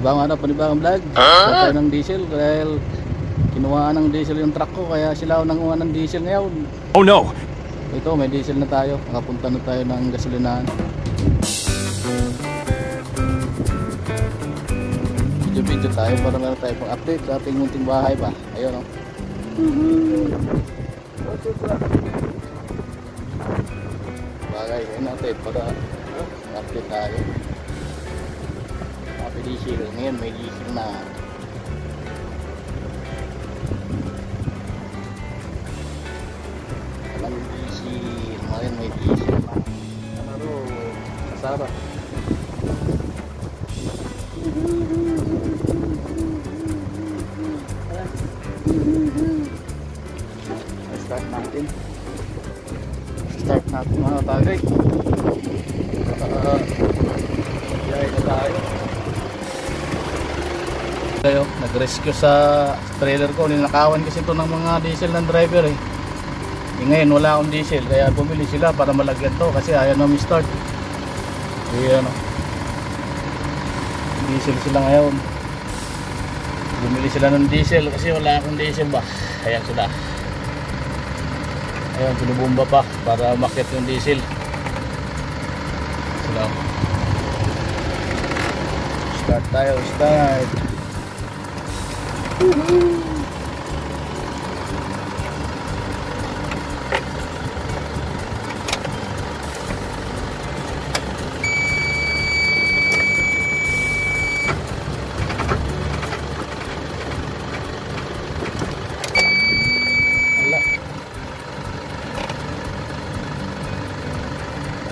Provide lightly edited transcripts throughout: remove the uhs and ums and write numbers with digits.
Panibang vlog. Tayo ng diesel dahil kinuhaan ng diesel yung truck ko, kaya sila ako nanguha ng diesel ngayon. Oh no! Ito, may diesel na tayo. Nakapunta na tayo ng gasolinahan. Video tayo para meron tayo pang update sa ating munting bahay pa. Ayun, oh. Bagay ngayon natin para update tayo. Happy diesel. Ngayon may diesel na. Walang diesel. Ngayon may diesel na. Ano kasama? Start natin mga tagay. Biyay na tayo. Nag-rescue sa trailer ko. Ninakawan kasi ito ng mga diesel ng driver eh. Ngayon wala akong diesel, kaya bumili sila para malagyan to kasi ayaw namin start. Ayan, diesel sila ngayon. Bumili sila ng diesel kasi wala akong diesel ba. Ayan sila. Ayan, pinubumba pa para umakyat yung diesel. Sila. Start tayo, start.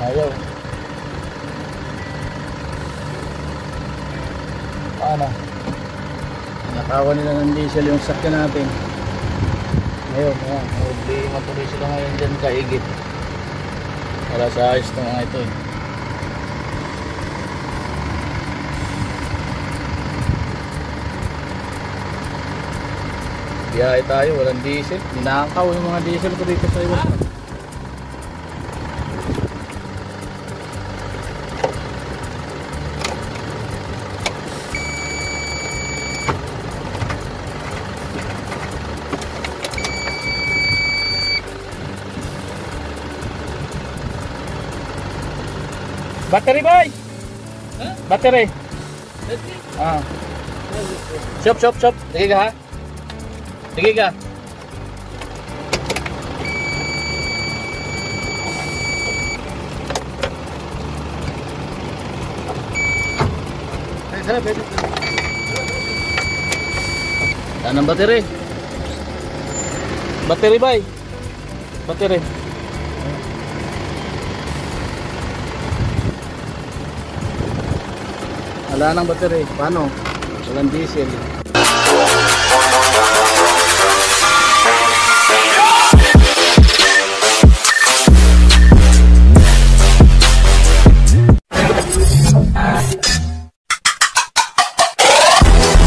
Ayaw. Paano? Nakawan nila ng diesel yung sakyan natin. Ngayon, ayan. Hindi matuloy sila ngayon dyan kaigit. Para sa ayos na nga ito eh. Biyahe tayo, walang diesel. Ninakaw yung mga diesel ko dito sa iwan. Battery boy! Huh? Battery! Ah. Shop. Sige ka ha? Sige ka. Saan ang battery? Battery boy! Battery! Wala nang battery. Paano? Walang diesel.